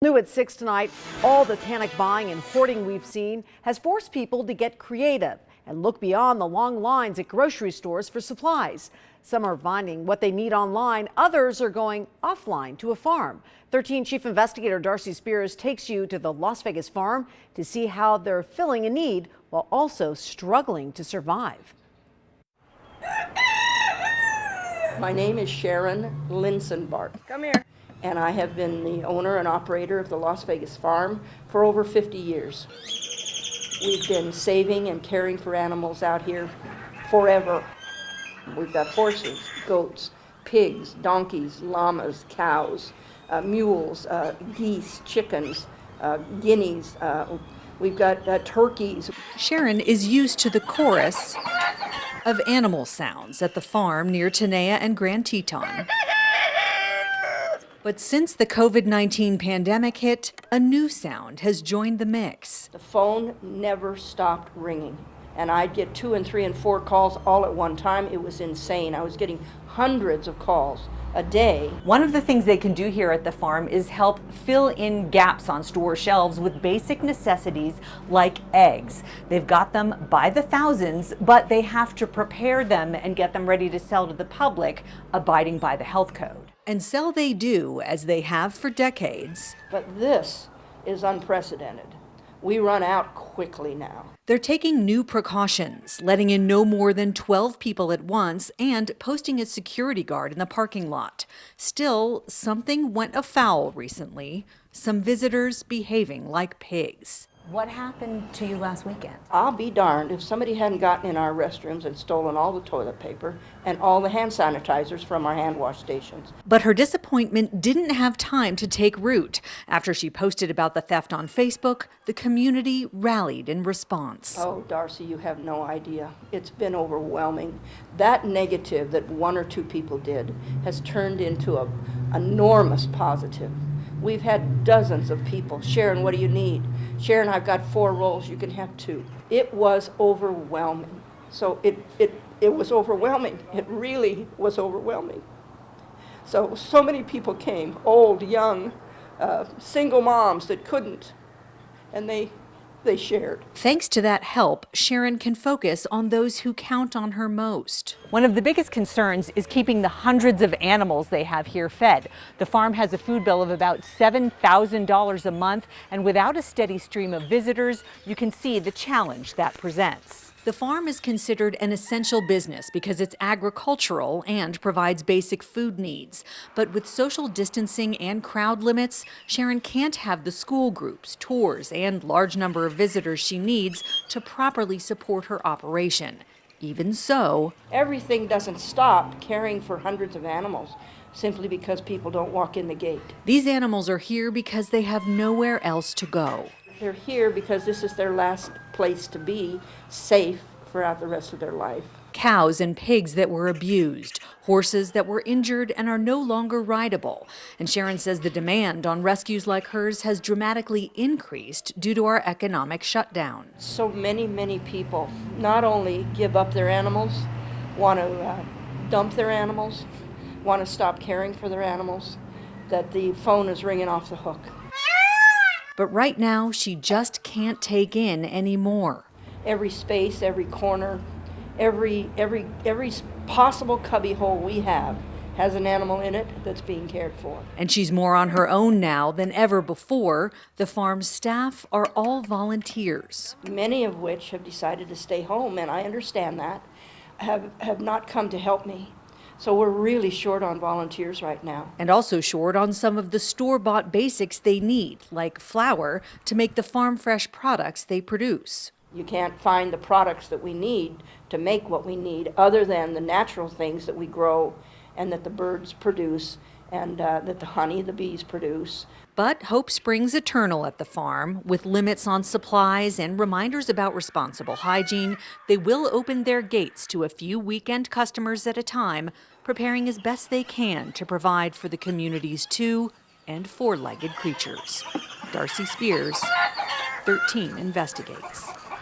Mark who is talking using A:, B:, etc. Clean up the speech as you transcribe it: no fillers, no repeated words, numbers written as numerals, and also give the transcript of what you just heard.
A: New at 6 tonight, all the panic buying and hoarding we've seen has forced people to get creative and look beyond the long lines at grocery stores for supplies. Some are finding what they need online, others are going offline to a farm. 13 Chief Investigator Darcy Spears takes you to the Las Vegas farm to see how they're filling a need while also struggling to survive.
B: My name is Sharon Linsenbart.
C: Come here.
B: And I have been the owner and operator of the Las Vegas farm for over 50 years. We've been saving and caring for animals out here forever. We've got horses, goats, pigs, donkeys, llamas, cows, mules, geese, chickens, guineas. We've got turkeys.
D: Sharon is used to the chorus of animal sounds at the farm near Tenaya and Grand Teton. But since the COVID-19 pandemic hit, a new sound has joined the mix.
B: The phone never stopped ringing. And I'd get 2 and 3 and 4 calls all at one time. It was insane. I was getting hundreds of calls a day.
E: One of the things they can do here at the farm is help fill in gaps on store shelves with basic necessities like eggs. They've got them by the thousands, but they have to prepare them and get them ready to sell to the public, abiding by the health code.
D: And sell they do, as they have for decades.
B: But this is unprecedented. We run out quickly now.
D: They're taking new precautions, letting in no more than 12 people at once and posting a security guard in the parking lot. Still, something went afoul recently. Some visitors behaving like pigs.
E: What happened to you last weekend?
B: I'll be darned if somebody hadn't gotten in our restrooms and stolen all the toilet paper and all the hand sanitizers from our hand wash stations.
D: But her disappointment didn't have time to take root. After she posted about the theft on Facebook, the community rallied in response.
B: Oh, Darcy, you have no idea. It's been overwhelming. That negative that 1 or 2 people did has turned into an enormous positive. We've had dozens of people. Sharon, what do you need? Sharon, I've got 4 rolls, you can have 2. It was overwhelming. So it was overwhelming. It really was overwhelming. So many people came, old, young, single moms that couldn't, and they shared.
D: Thanks to that help, Sharon can focus on those who count on her most.
E: One of the biggest concerns is keeping the hundreds of animals they have here fed. The farm has a food bill of about $7,000 a month, and without a steady stream of visitors, you can see the challenge that presents.
D: The farm is considered an essential business because it's agricultural and provides basic food needs. But with social distancing and crowd limits, Sharon can't have the school groups, tours, and large number of visitors she needs to properly support her operation. Even so,
B: everything doesn't stop caring for hundreds of animals simply because people don't walk in the gate.
D: These animals are here because they have nowhere else to go.
B: They're here because this is their last place to be safe throughout the rest of their life.
D: Cows and pigs that were abused, horses that were injured and are no longer rideable. And Sharon says the demand on rescues like hers has dramatically increased due to our economic shutdown.
B: So many people not only give up their animals, want to dump their animals, want to stop caring for their animals, that the phone is ringing off the hook.
D: But right now, she just can't take in anymore.
B: Every space, every corner, every possible cubby hole we have has an animal in it that's being cared for.
D: And she's more on her own now than ever before. The farm's staff are all volunteers.
B: Many of which have decided to stay home, and I understand that, have not come to help me. So we're really short on volunteers right now.
D: And also short on some of the store-bought basics they need, like flour, to make the farm fresh products they produce.
B: You can't find the products that we need to make what we need other than the natural things that we grow and that the birds produce and that the honey the bees produce.
D: But hope springs eternal at the farm. With limits on supplies and reminders about responsible hygiene, they will open their gates to a few weekend customers at a time, preparing as best they can to provide for the community's 2- and 4-legged creatures. Darcy Spears, 13 Investigates.